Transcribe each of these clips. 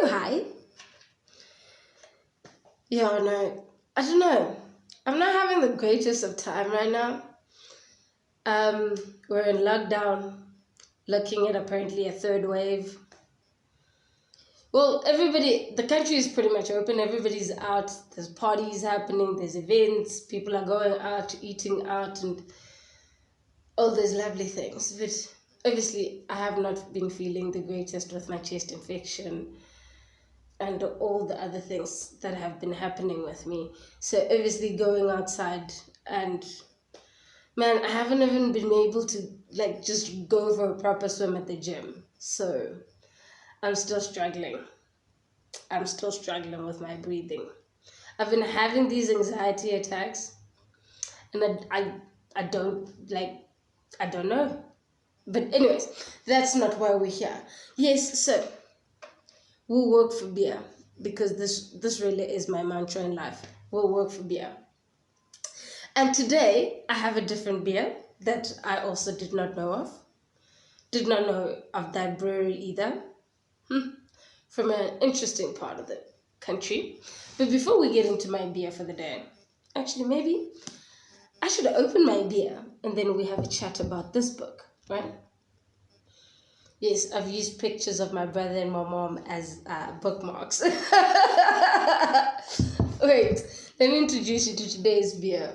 Hi. Yeah, no, I don't know. I'm not having the greatest of time right now. Um, we're in lockdown, looking at apparently a third wave. Well, the country is pretty much open. Everybody's out. There's parties happening. There's events. People are going out, eating out, and all those lovely things. But obviously, I have not been feeling the greatest with my chest infection and all the other things that have been happening with me. So obviously going outside and man, I haven't even been able to like just go for a proper swim at the gym. So I'm still struggling. I'm still struggling with my breathing. I've been having these anxiety attacks and I don't like I don't know. But anyways, that's not why we're here. Yes, so we'll work for beer because this really is my mantra in life. We'll work for beer. And today I have a different beer that I also did not know of. Did not know of that brewery either. From an interesting part of the country. But before we get into my beer for the day, actually maybe I should open my beer and then we have a chat about this book, right? Yes, I've used pictures of my brother and my mom as bookmarks. Wait, let me introduce you to today's beer.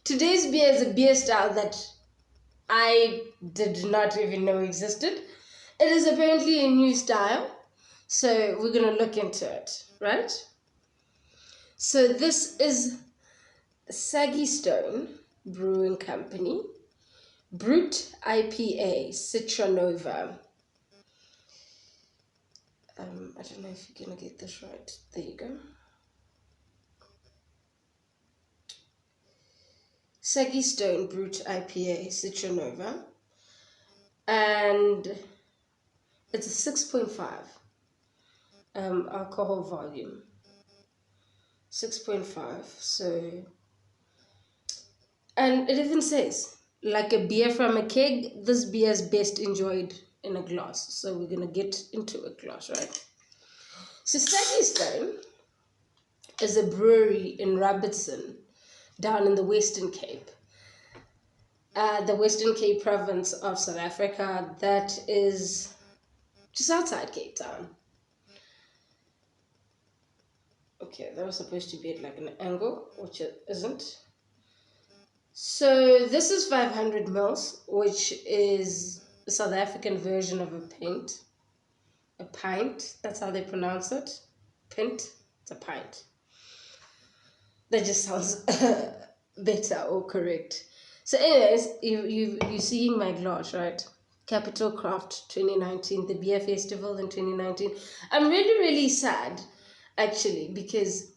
Today's beer is a beer style that I did not even know existed. It is apparently a new style, so we're gonna look into it, right? So this is Saggystone Brewing Company, BRUT IPA, Citronova. I don't know if you're gonna get this right. There you go. Saggystone BRUT IPA, Citronova, and it's a 6.5 alcohol volume. 6.5. So, and it even says, like a beer from a keg, this beer is best enjoyed in a glass. So we're gonna get into a glass, right? So Saggystone is a brewery in Robertson, down in the Western Cape. The Western Cape province of South Africa, that is just outside Cape Town. Okay, that was supposed to be at like an angle, which it isn't. So this is 500 mils, which is the South African version of a pint. A pint, that's how they pronounce it. Pint, it's a pint. That just sounds better or correct. So anyways, you're seeing my glass, right? Capital Craft 2019, the beer festival in 2019. I'm really, really sad, actually, because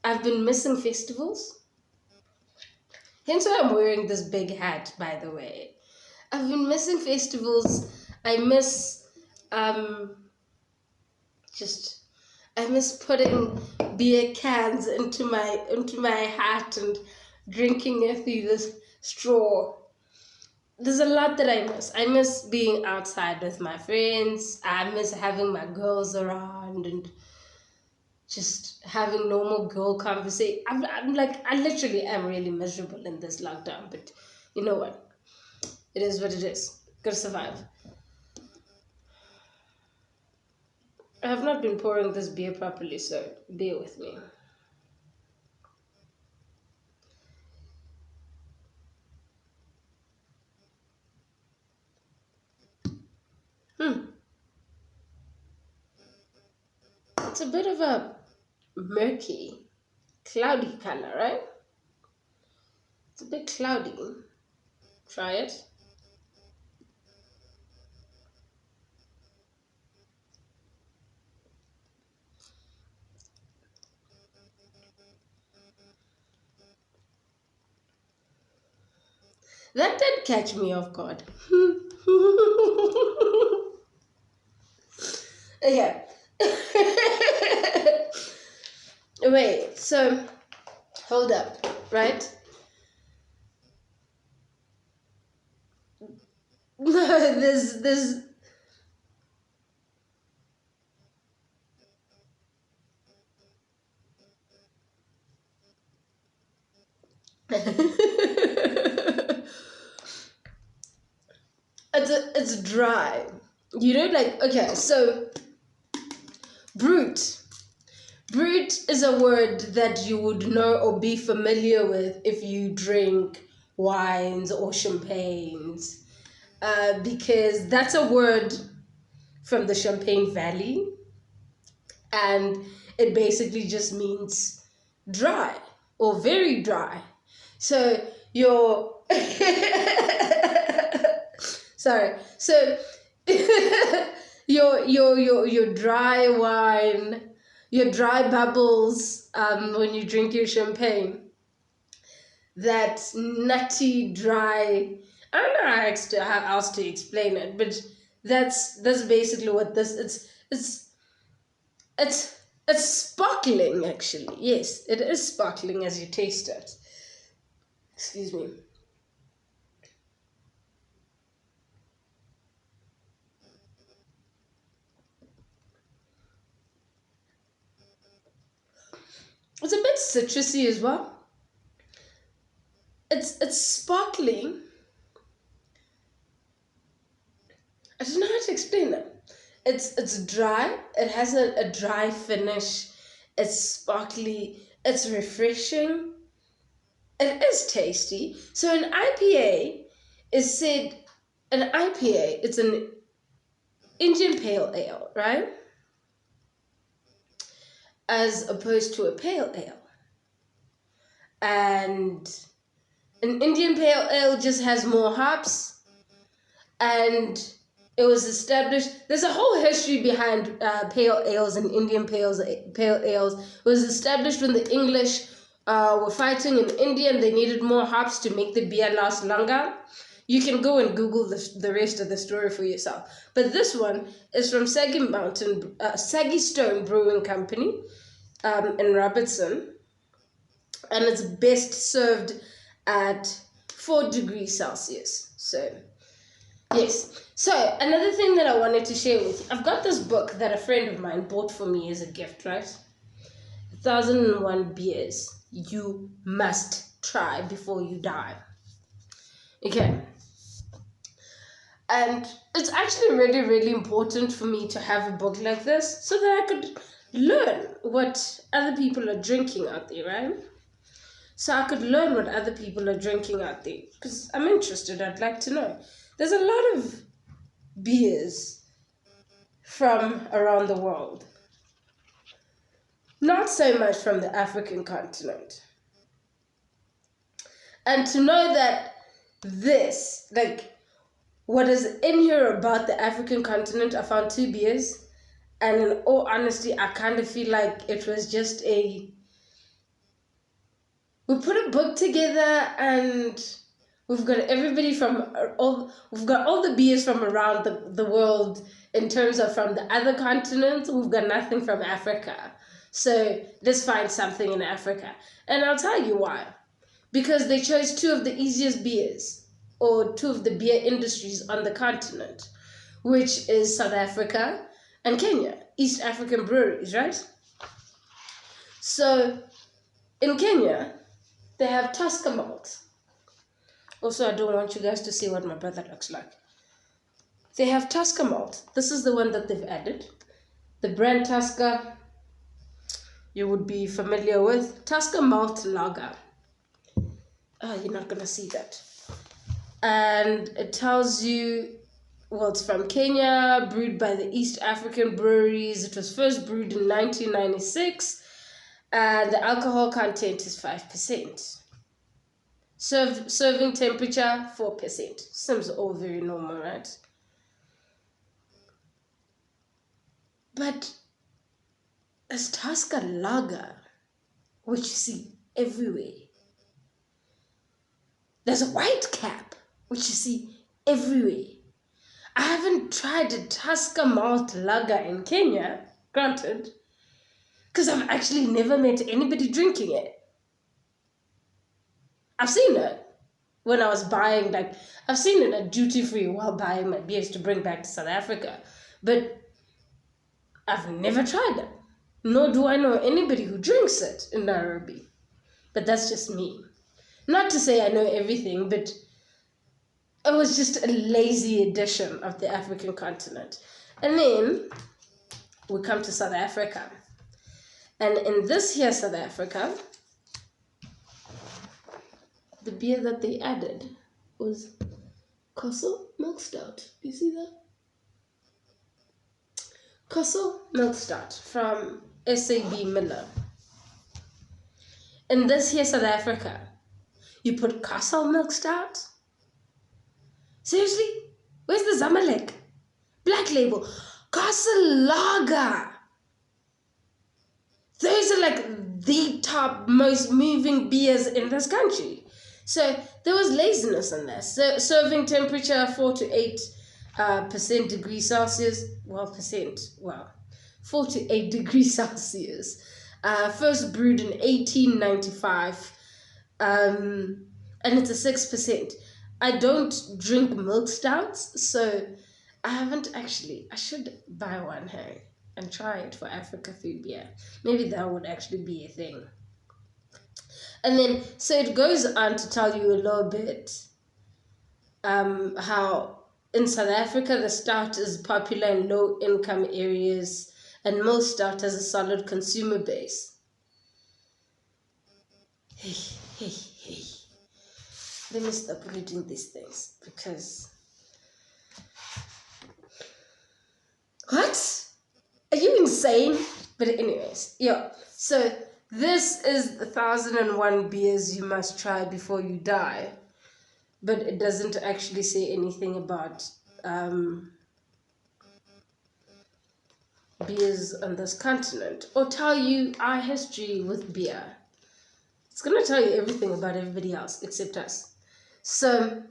I've been missing festivals. Hence why I'm wearing this big hat, by the way. I've been missing festivals. I miss um just I miss putting beer cans into my hat and drinking it through this straw. There's a lot that I miss. I miss being outside with my friends. I miss having my girls around and just having normal girl conversation. I'm like, I literally am really miserable in this lockdown, but you know what? It is what it is. Gotta survive. I have not been pouring this beer properly, so bear with me. It's a bit of a murky, cloudy color, right? It's a bit cloudy. Try it. That did catch me off guard. Okay. Wait, so hold up, right? this It's dry. You know, like, okay, so brute. Brute is a word that you would know or be familiar with if you drink wines or champagnes, because that's a word from the Champagne Valley, and it basically just means dry or very dry. So your sorry. So your dry wine, your dry bubbles when you drink your champagne, that nutty dry. I don't know how else to explain it, but that's basically what this. It's sparkling, actually. Yes, it is sparkling as you taste it. Excuse me. It's a bit citrusy as well. It's sparkling. I don't know how to explain it. It's dry. It has a dry finish. It's sparkly. It's refreshing. It is tasty. So an IPA is said an IPA. It's an Indian Pale Ale, right? As opposed to a Pale Ale. And an Indian Pale Ale just has more hops, and it was established. There's a whole history behind pale ales and Indian pale ales. It was established when the English were fighting in India and they needed more hops to make the beer last longer. You can go and Google the rest of the story for yourself. But this one is from Saggystone Brewing Company in Robertson, and it's best served at 4 degrees Celsius. So, yes. So, another thing that I wanted to share with you, I've got this book that a friend of mine bought for me as a gift, right? 1001 Beers You Must Try Before You Die. Okay. And it's actually really, really important for me to have a book like this so that I could learn what other people are drinking out there, right? So I could learn what other people are drinking out there because I'm interested. I'd like to know. There's a lot of beers from around the world, not so much from the African continent. And to know that this, like, what is in here about the African continent, I found 2 beers, and in all honesty, I kind of feel like it was just we put a book together and we've got everybody from we've got all the beers from around the world in terms of from the other continents. We've got nothing from Africa. So let's find something in Africa. And I'll tell you why. Because they chose 2 of the easiest beers, or 2 of the beer industries on the continent, which is South Africa and Kenya, East African breweries, right? So in Kenya, they have Tusker malt. Also, I don't want you guys to see what my brother looks like. They have Tusker malt. This is the one that they've added. The brand Tusker, you would be familiar with. Tusker malt lager. Oh, you're not going to see that. And it tells you, well, it's from Kenya, brewed by the East African breweries. It was first brewed in 1996, and the alcohol content is 5%. Serving temperature 4%. Seems all very normal, right? But there's Tusker Lager, which you see everywhere. There's a white cap, which you see everywhere. I haven't tried a Tusker malt lager in Kenya, granted, because I've actually never met anybody drinking it. I've seen it when I was buying, like, I've seen it at duty free while buying my beers to bring back to South Africa, but I've never tried it. Nor do I know anybody who drinks it in Nairobi. But that's just me. Not to say I know everything, but it was just a lazy edition of the African continent. And then we come to South Africa. And in this here South Africa, the beer that they added was Castle Milk Stout. Do you see that? Castle Milk Stout from SAB Miller. In this here South Africa, you put Castle Milk Stout? Seriously? Where's the Zamalek? Black Label. Castle Lager. Those are like the top most moving beers in this country. So there was laziness in this. So serving temperature 4 to 8 degrees Celsius. 4 to 8 degrees Celsius. First brewed in 1895. And it's a 6%. I don't drink milk stouts, so I haven't actually. I should buy one here and try it for Africa through beer. Maybe that would actually be a thing. And then, so it goes on to tell you a little bit how in South Africa the stout is popular in low-income areas and most stout has a solid consumer base. Hey. Let me stop reading these things because... What? Are you insane? But anyways, yeah. So this is 1,001 beers you must try before you die. But it doesn't actually say anything about beers on this continent or tell you our history with beer. It's going to tell you everything about everybody else except us. So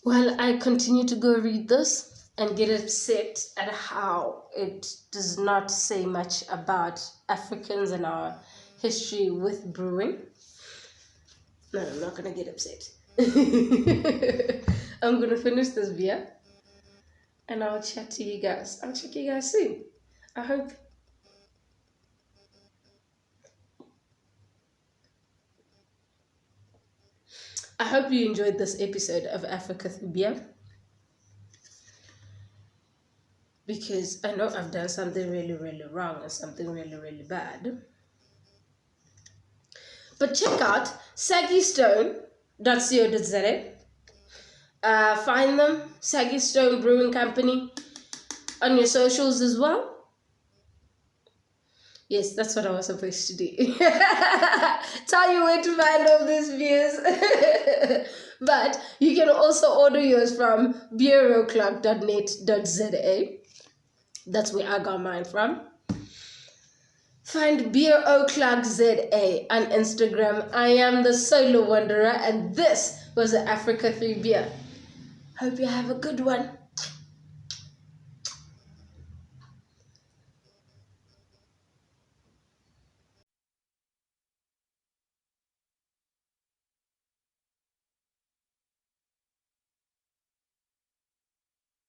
while I continue to go read this and get upset at how it does not say much about Africans and our history with brewing. No, I'm not going to get upset. I'm going to finish this beer and I'll chat to you guys. I'll check you guys soon. I hope you enjoyed this episode of Africa Through Beer. Because I know I've done something really, really wrong and something really, really bad. But check out saggystone.co.za. Find them, Saggystone Brewing Company, on your socials as well. Yes, that's what I was supposed to do. Tell you where to find all these beers. But you can also order yours from beeroclub.net.za. That's where I got mine from. Find Beer O'Clock ZA on Instagram. I am the Solo Wanderer, and this was the Africa Through Beer. Hope you have a good one.